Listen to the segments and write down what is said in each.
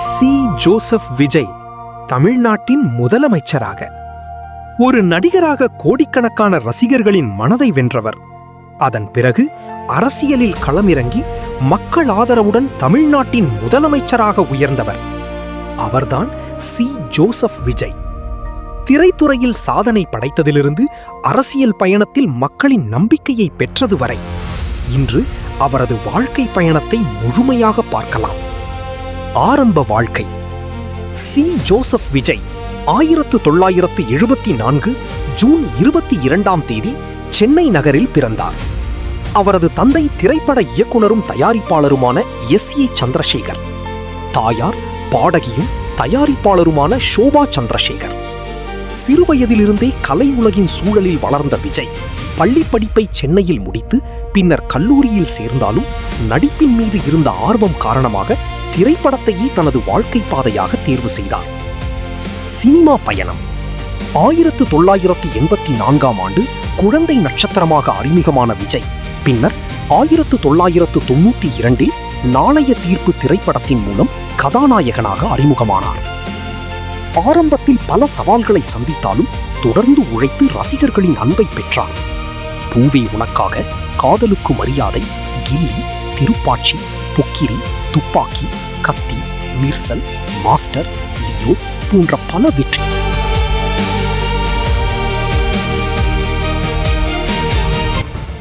C. Joseph Vijay தமிழ்நாட்டின் முதலமைச்சராக ஒரு நடிகராக கோடிக்கணக்கான ரசிகர்களின் மனதை வென்றவர். அதன் பிறகு அரசியலில் களமிறங்கி மக்கள் ஆதரவுடன் தமிழ்நாட்டின் முதலமைச்சராக உயர்ந்தவர். அவர்தான் சி. ஜோசப் விஜய். திரைத்துறையில் சாதனை படைத்ததிலிருந்து அரசியல் பயணத்தில் மக்களின் நம்பிக்கையை பெற்றது வரை இன்று அவரது வாழ்க்கை பயணத்தை முழுமையாக பார்க்கலாம். ஆரம்ப வாழ்க்கை. C. Joseph Vijay 1974 June 22 Chennai நகரில் பிறந்தார். அவரது தந்தை திரைப்பட இயக்குனரும் தயாரிப்பாளருமான எஸ். ஏ. சந்திரசேகர். தாயார் பாடகியும் தயாரிப்பாளருமான ஷோபா சந்திரசேகர். சிறுவயதிலிருந்தே கலை உலகின் சூழலில் வளர்ந்த விஜய் பள்ளி படிப்பை சென்னையில் முடித்து பின்னர் கல்லூரியில் சேர்ந்தாலும் நடிப்பின் மீது இருந்த ஆர்வம் காரணமாக திரைப்படத்தையே தனது வாழ்க்கை பாதையாக தேர்வு செய்தார். சினிமா பயணம். 1984 குழந்தை நட்சத்திரமாக அறிமுகமான விஜய் பின்னர் 1992 நாளைய தீர்ப்பு திரைப்படத்தின் மூலம் கதாநாயகனாக அறிமுகமானார். ஆரம்பத்தில் பல சவால்களை சந்தித்தாலும் தொடர்ந்து உழைத்து ரசிகர்களின் அன்பை பெற்றார். பூவே உனக்காக, காதலுக்கு மரியாதை, கில்லி, திருப்பாச்சி, பொக்கிரி, துப்பாக்கி, கத்தி, மிர்சல், மாஸ்டர், லியோ போன்ற பல வெற்றி.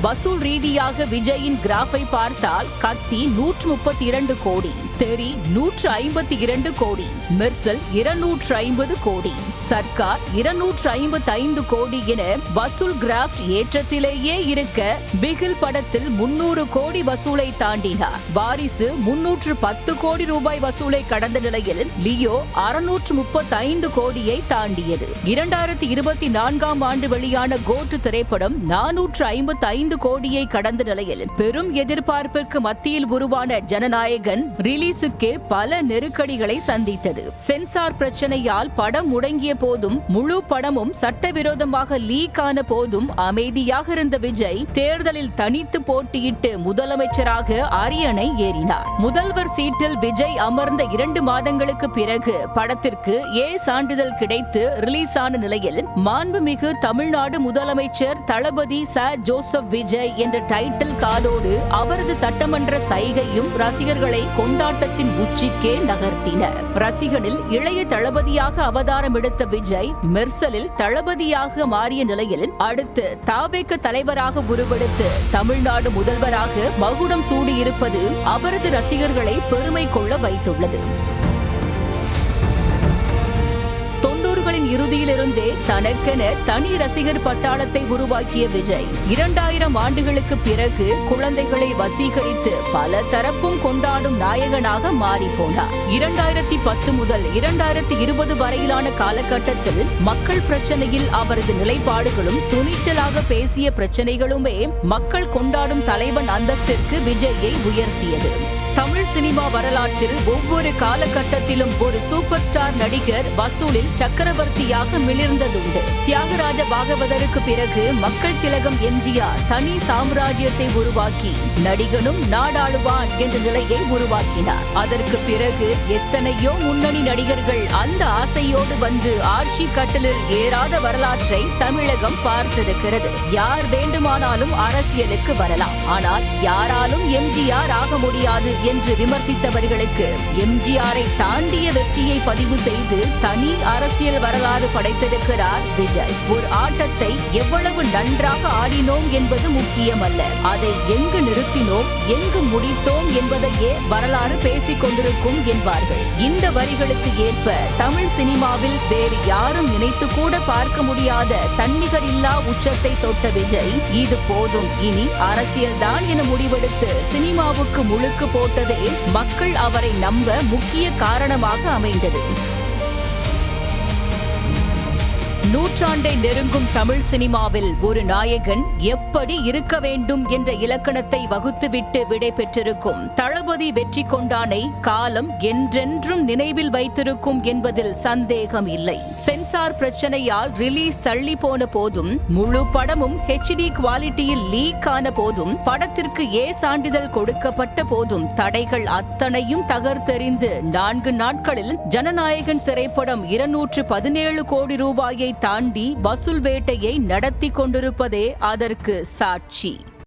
வசூல் ரீதியாக விஜயின் கிராஃபை பார்த்தால் கத்தி 132 கோடி, தெரி 152 கோடி, மிர்சல் 250 கோடி, சர்க்கார் 255 கோடி என வசூல் கிராஃப் ஏற்றத்திலேயே இருக்க பிகில் படத்தில் 300 கோடி வசூலை தாண்டினார். வாரிசு 310 கோடி ரூபாய் வசூலை கடந்த நிலையில் லியோ 635 கோடியை தாண்டியது. 2024 ஆண்டு வெளியான கோட் திரைப்படம் 455 கோடியை கடந்த நிலையில் பெரும் எதிர்பார்ப்பிற்கு மத்தியில் உருவான ஜனநாயகன் ரிலீஸுக்கே பல நெருக்கடிகளை சந்தித்தது. சென்சார் பிரச்சனையால் படம் முடங்கிய போதும் முழு படமும் சட்டவிரோதமாக லீக் ஆன போதும் அமைதியாக இருந்த விஜய் தேர்தலில் தனித்து போட்டியிட்டு முதலமைச்சராக அரியணை ஏறினார். முதல்வர் சீட்டில் விஜய் அமர்ந்த 2 மாதங்களுக்கு பிறகு படத்திற்கு ஏ சான்றிதழ் கிடைத்து ரிலீஸ் ஆன நிலையில் மாண்புமிகு தமிழ்நாடு முதலமைச்சர் தளபதி ச. ஜோசப் விஜய் என்ற டைட்டில் கார்டோடு அவரது சட்டமன்ற சைகையும் ரசிகர்களை கொண்டாட்டத்தின் உச்சிக்கே நகர்த்தினர். ரசிகனில் இளைய தளபதியாக அவதாரம் எடுத்த விஜய் மிர்சலில் தளபதியாக மாறிய நிலையில் அடுத்து தாவேக தலைவராக உருவெடுத்து தமிழ்நாடு முதல்வராக மகுடம் சூடியிருப்பது அவரது ரசிகர்களை பெருமை கொள்ள வைத்துள்ளது. இறுதியிலிருந்தே தனக்கென தனி ரசிகர் பட்டாளத்தை உருவாக்கிய விஜய் 2000 ஆண்டுகளுக்கு பிறகு குழந்தைகளை வசீகரித்து பல தரப்பும் கொண்டாடும் நாயகனாக மாறி போனார். 2010 முதல் 2020 வரையிலான காலகட்டத்தில் மக்கள் பிரச்சனையில் அவரது நிலைப்பாடுகளும் துணிச்சலாக பேசிய பிரச்சனைகளுமே மக்கள் கொண்டாடும் தலைவன் அந்தஸ்திற்கு விஜயை உயர்த்தியது. தமிழ் சினிமா வரலாற்றில் ஒவ்வொரு காலகட்டத்திலும் ஒரு சூப்பர் ஸ்டார் நடிகர் வசூலில் சக்கரவர்த்தியாக மிளிர்ந்ததுண்டு. தியாகராஜ பாகவதருக்கு பிறகு மக்கள் திலகம் எம்ஜிஆர் தனி சாம்ராஜ்யத்தை உருவாக்கி நடிகனும் நாடாளுவான் என்ற நிலையை உருவாக்கினார். அதற்கு பிறகு எத்தனையோ முன்னணி நடிகர்கள் அந்த ஆசையோடு வந்து ஆட்சி கட்டலில் ஏறாத வரலாற்றை தமிழகம் பார்த்திருக்கிறது. யார் வேண்டுமானாலும் அரசியலுக்கு வரலாம், ஆனால் யாராலும் எம்ஜிஆர் ஆக முடியாது என்று விமர்சித்தவர்களுக்கு எம்ஜிஆரை தாண்டிய வெற்றியை பதிவு செய்து தனி அரசியல் வரலாறு படைத்திருக்கிறார் விஜய். ஒரு ஆட்டத்தை எவ்வளவு நன்றாக ஆடினோம் என்பது முக்கியமல்ல, அதை எங்கு நிறுத்தினோம், எங்கு முடித்தோம் என்பதையே வரலாறு பேசிக் கொண்டிருக்கும் என்பார்கள். இந்த வரிகளுக்கு ஏற்ப தமிழ் சினிமாவில் வேறு யாரும் நினைத்து கூட பார்க்க முடியாத தன்னிகரில்லா உச்சத்தை தொட்ட விஜய் இது போதும், இனி அரசியல்தான் என முடிவெடுத்து சினிமாவுக்கு முழுக்கு போட்டதே மக்கள் அவரை நம்ப முக்கிய காரணமாக அமைந்தது. நூற்றாண்டை நெருங்கும் தமிழ் சினிமாவில் ஒரு நாயகன் எப்படி இருக்க வேண்டும் என்ற இலக்கணத்தை வகுத்துவிட்டு விடை பெற்றிருக்கும் தளபதி வெற்றி கொண்டானை காலம் என்றென்றும் நினைவில் வைத்திருக்கும் என்பதில் சந்தேகம் இல்லை. சென்சார் பிரச்சனையால் ரிலீஸ் தள்ளி போன போதும், முழு படமும் HD குவாலிட்டியில் லீக் ஆன போதும், படத்திற்கு சான்றிதழ் கொடுக்கப்பட்ட போதும் தடைகள் அத்தனையும் தகர்த்தெறிந்து 4 நாட்களில் ஜனநாயகன் திரைப்படம் 217 கோடி ரூபாயை தாண்டி வசூல் வேட்டையை நடத்தி கொண்டிருப்பதே அதற்கு சாட்சி.